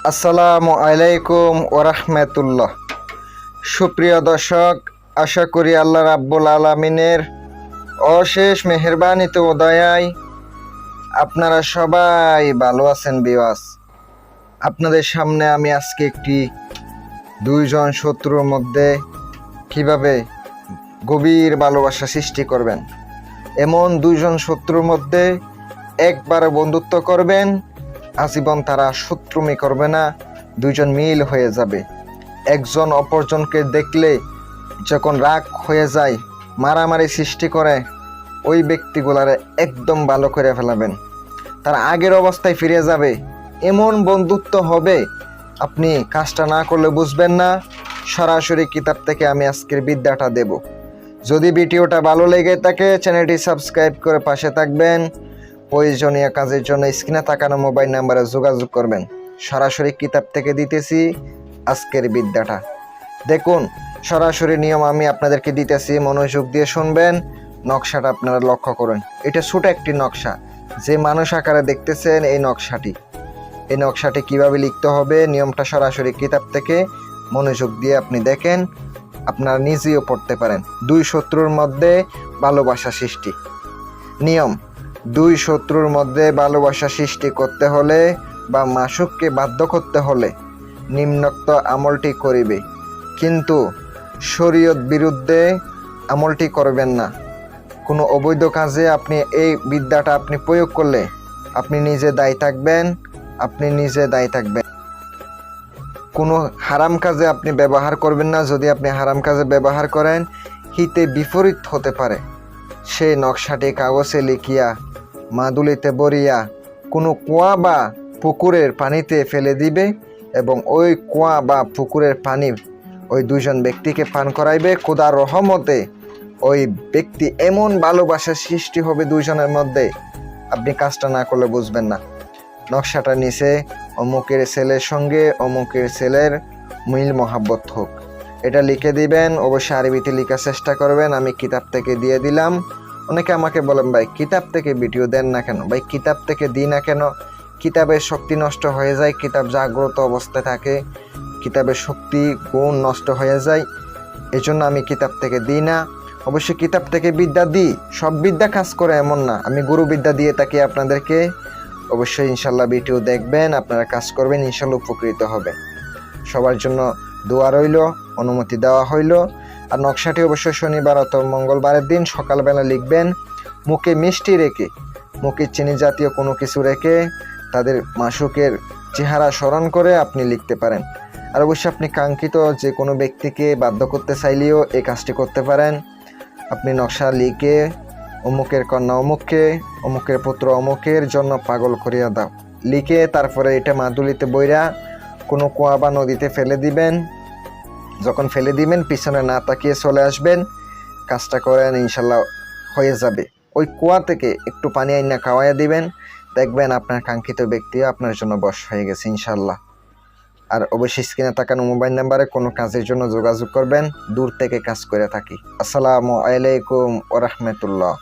আসসালামু আলাইকুম ওরহমতুল্লাহ। সুপ্রিয় দর্শক, আশা করি আল্লাহ রাব্বুল আলামিনের অশেষ মেহেরবানিতে ও দয়ায় আপনারা সবাই ভালো আছেন। বিওয়াস, আপনাদের সামনে আমি আজকে একটি দুইজন শত্রুর মধ্যে কিভাবে গভীর ভালোবাসা সৃষ্টি করবেন, এমন দুইজন শত্রুর মধ্যে একবার বন্ধুত্ব করবেন, আজীবন তারা শত্রুমি করবে না, দুইজন মিল হয়ে যাবে। একজন অপরজনকে দেখলে যখন রাগ হয়ে যায়, মারামারি সৃষ্টি করে, ওই ব্যক্তিগুলারে একদম ভালো করে ফেলাবেন, তার আগের অবস্থায় ফিরে যাবে। এমন বন্ধুত্ব হবে, আপনি কাজটা না করলে বুঝবেন না। সরাসরি কিতাব থেকে আমি আজকের বিদ্যাটা দেব। যদি ভিডিওটা ভালো লেগে থাকে, চ্যানেলটি সাবস্ক্রাইব করে পাশে থাকবেন। প্রয়োজনীয় কাজের জন্য স্ক্রিনে তাকানো মোবাইল নাম্বারে যোগাযোগ করবেন। সরাসরি কিতাব থেকে দিতেছি আজকের বিদ্যাটা। দেখুন, সরাসরি নিয়ম আমি আপনাদেরকে দিতেছি, মনোযোগ দিয়ে শুনবেন। নকশাটা আপনারা লক্ষ্য করুন। এটা ছোট একটি নকশা, যে মানুষ আকারে দেখতেছেন এই নকশাটি কিভাবে লিখতে হবে, নিয়মটা সরাসরি কিতাব থেকে মনোযোগ দিয়ে আপনি দেখেন, আপনারা নিজেও পড়তে পারেন। দুই শত্রুর মধ্যে ভালোবাসা সৃষ্টি। নিয়ম: দুই শত্রুর মধ্যে ভালোবাসা সৃষ্টি করতে হলে বা মাসুককে বাধ্য করতে হলে নিম্নোক্ত আমলটি করিবে, কিন্তু শরীয়ত বিরুদ্ধে আমলটি করবেন না। কোনো অবৈধ কাজে আপনি এই বিদ্যাটা আপনি প্রয়োগ করলে আপনি নিজে দায়ী থাকবেন। কোনো হারাম কাজে আপনি ব্যবহার করবেন না। যদি আপনি হারাম কাজে ব্যবহার করেন, হিতে বিপরীত হতে পারে। সেই নকশাটি কাগজে লিখিয়া মাদুলিতে বরিয়া কোনো কুয়া বা পুকুরের পানিতে ফেলে দিবে এবং ওই কুয়া বা পুকুরের পানি ওই দুইজন ব্যক্তিকে পান করাইবে। খোদার রহমতে ওই ব্যক্তি এমন ভালোবাসার সৃষ্টি হবে দুইজনের মধ্যে, আপনি কাজটা না করলে বুঝবেন না। নকশাটা নিচে অমুকের ছেলের সঙ্গে অমুকের ছেলের মিল মহাব্বত হোক, এটা লিখে দিবেন। অবশ্যই আরবিতে লেখার চেষ্টা করবেন। আমি কিতাব থেকে দিয়ে দিলাম। অনেকে আমাকে বলেন, ভাই কিতাব থেকে ভিডিও দেন না কেন? ভাই কিতাব থেকে দিই না কেন? কিতাবের শক্তি নষ্ট হয়ে যায়, কিতাব জাগ্রত অবস্থায় থাকে, কিতাবের শক্তি গুণ নষ্ট হয়ে যায়, এজন্য আমি কিতাব থেকে দিই না। অবশ্যই কিতাব থেকে বিদ্যা দিই, সব বিদ্যা কাজ করে এমন না, আমি গুরু বিদ্যা দিয়ে থাকি আপনাদেরকে। অবশ্যই ইনশাল্লাহ ভিডিও দেখবেন, আপনারা কাজ করবেন, ইনশাল্লাহ উপকৃত হবেন। সবার জন্য দোয়া রইল, অনুমতি দেওয়া হইল। আর নকশাটি অবশ্যই শনিবার অথবা মঙ্গলবারের দিন সকালবেলা লিখবেন। মুখে মিষ্টি রেখে, মুখে চিনি জাতীয় কোনো কিছু রেখে তাদের মাসুকের চেহারা স্মরণ করে আপনি লিখতে পারেন। আর অবশ্যই আপনি কাঙ্ক্ষিত যে কোনো ব্যক্তিকে বাধ্য করতে চাইলেও এই কাজটি করতে পারেন। আপনি নকশা লিখে অমুকের কন্যা অমুককে, অমুকের পুত্র অমুকের জন্য পাগল করিয়া দাও লিখে তারপরে এটা মাদুলিতে বইরা কোনো কুয়া বা নদীতে ফেলে দিবেন। যখন ফেলে দিবেন পিছনে না তাকিয়ে চলে আসবেন, কাজটা করেন, ইনশাল্লাহ হয়ে যাবে। ওই কুয়া থেকে একটু পানি আইনা খাওয়াইয়া দিবেন, দেখবেন আপনার কাঙ্ক্ষিত ব্যক্তিও আপনার জন্য বশ হয়ে গেছে ইনশাল্লাহ। আর অবশ্যই স্ক্রিনে তাকানো মোবাইল নাম্বারে কোনো কাজের জন্য যোগাযোগ করবেন, দূর থেকে কাজ করে থাকি। আসসালামু আলাইকুম ওরহমতুল্লাহ।